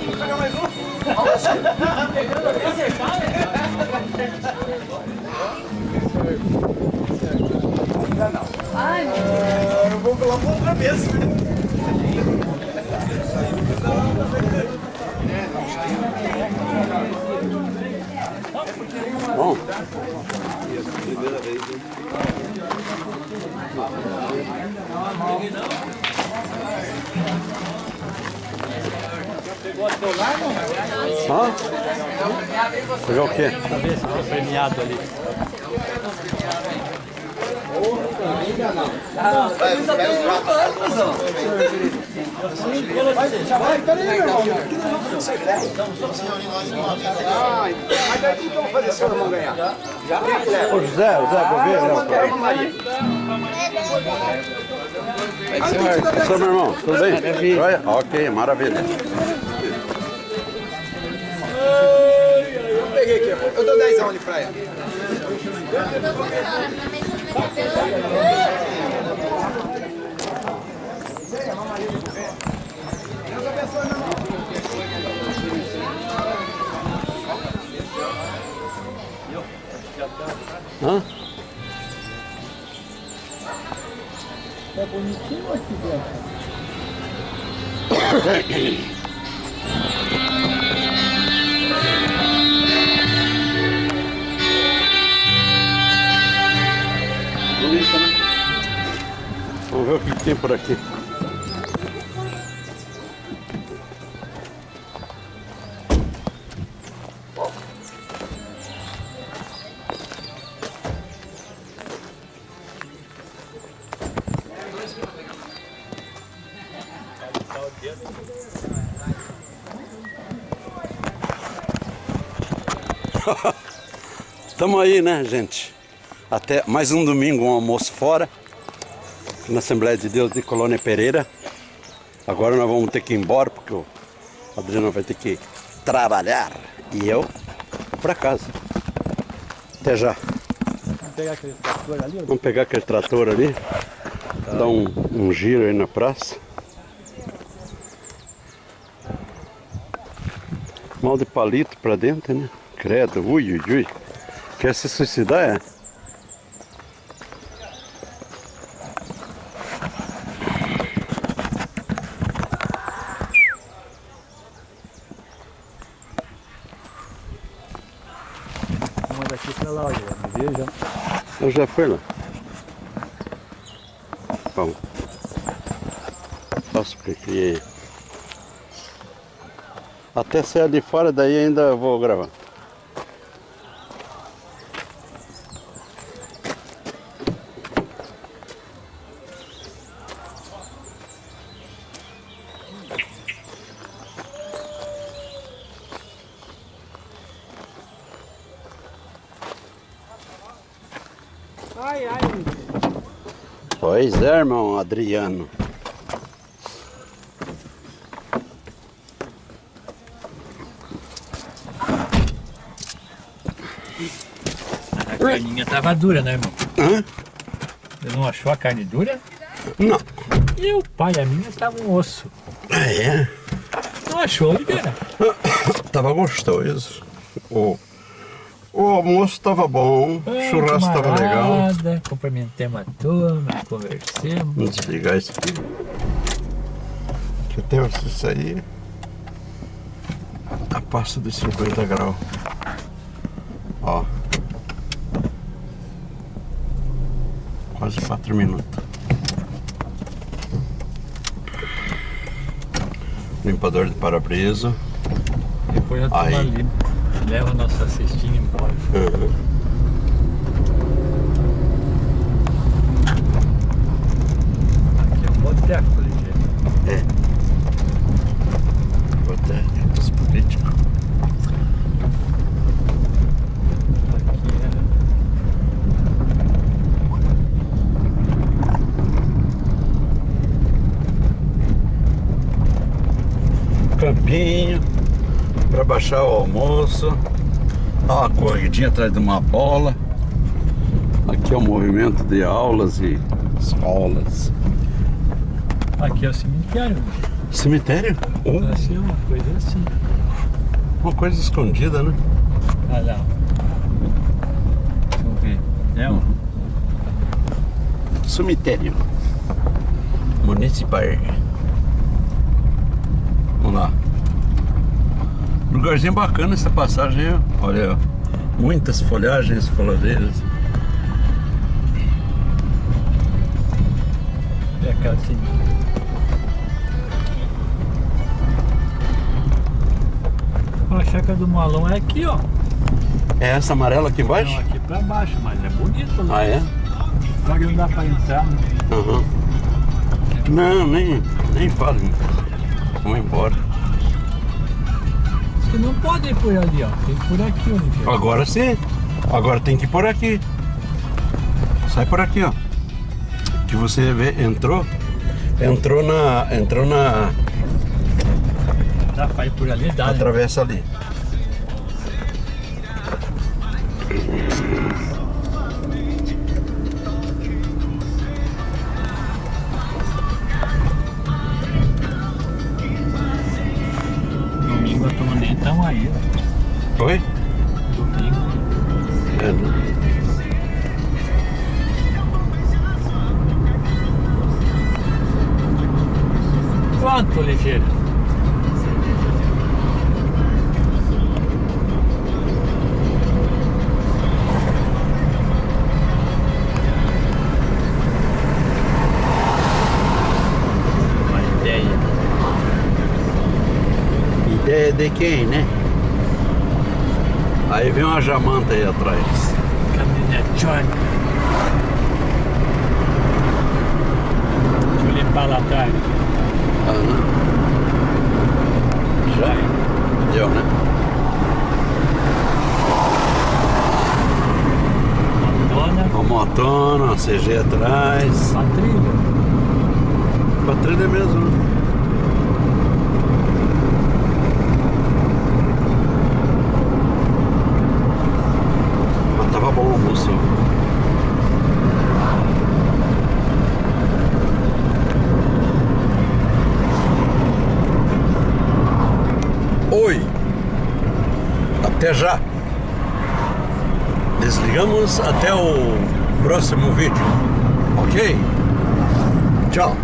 Vamos pegar mais um? Ainda não. Ai, eu vou pela outra vez. Bom, primeira vez, hein? Pegou o celular, não? Hã? Pegar o quê? Pra ver se foi premiado ali. Peraí, meu irmão. Mas daí o que eu vou fazer se eu não ganhar? Ô José, vou ver, Sou meu irmão, tudo bem? Joia? Ok, maravilha. Eu peguei aqui, eu dou 10 ali pra ela. Hã? Tá bonitinho aqui dentro. Bonita, né? Vamos ver o que tem por aqui. Estamos aí, né, gente? Até mais um domingo, um almoço fora, na Assembleia de Deus de Colônia Pereira. Agora nós vamos ter que ir embora, porque o Adriano vai ter que trabalhar. E eu para casa. Até já. Vamos pegar aquele trator ali? Vamos pegar aquele trator ali, dar um giro aí na praça. Mal de palito pra dentro, né? Credo, ui, ui, ui. Quer se suicidar, é? Vamos daqui pra lá, olha, veja. Eu já fui lá. Bom. Faço o que criei. Até sair de fora, daí ainda vou gravar. Ai, ai. Pois é, irmão Adriano. A carninha tava dura, né, irmão? Hã? Você não achou a carne dura? Não. E o pai, a minha tava um osso. Ah, é? Não achou, Oliveira? Tava gostoso. O almoço tava bom, o churrasco tava legal. Cumprimentemos a turma, conversemos. Vamos desligar isso aqui. Que até você sair, tá passa dos 50 graus. Ó. Quase 4 minutos. Limpador de para-brisa. Depois a turma Aí. ali leva a nossa cestinha embora. Uhum. Aqui é um boteco, Oliveira. É. Botecos políticos. Campinho para baixar o almoço. Ó, uma corridinha atrás de uma bola. Aqui é o movimento de aulas e escolas. Aqui é o cemitério. Cemitério? Deve ser uma coisa assim. Uma coisa escondida, né? Olha lá. Deixa eu ver. É um. Cemitério Municipal. Vamos lá. Lugarzinho bacana essa passagem aí, ó. Olha, ó. Muitas folhagens, folhadeiras. É aquela assim. A chácara do Malão é aqui, ó. É essa amarela aqui embaixo? Não, aqui pra baixo, mas é bonito lá. Ah, é? Só que não dá pra entrar, né? Uhum. Não, nem fale. Vamos embora. Você não pode ir por ali, ó. Tem que ir por aqui, Oliveira. Agora sim. Agora tem que ir por aqui. Sai por aqui, ó. Que você vê, entrou na Dá pra ir por ali, dá, né? atravessa ali. Domingo a turma nem tão aí, ó. Oi? Domingo. É, né? Quanto, Oliveira? Uma ideia. Ideia de quem, né? Aí vem uma jamanta aí atrás. Caminhonete. Deixa eu limpar lá atrás. Aham. Já? Deu, né? Dona. Uma motona, uma CG atrás. A trilha. Pra trilha mesmo, né? Mas tava bom o almoço. Oi! Até já! Desligamos até o próximo vídeo. Ok? Tchau!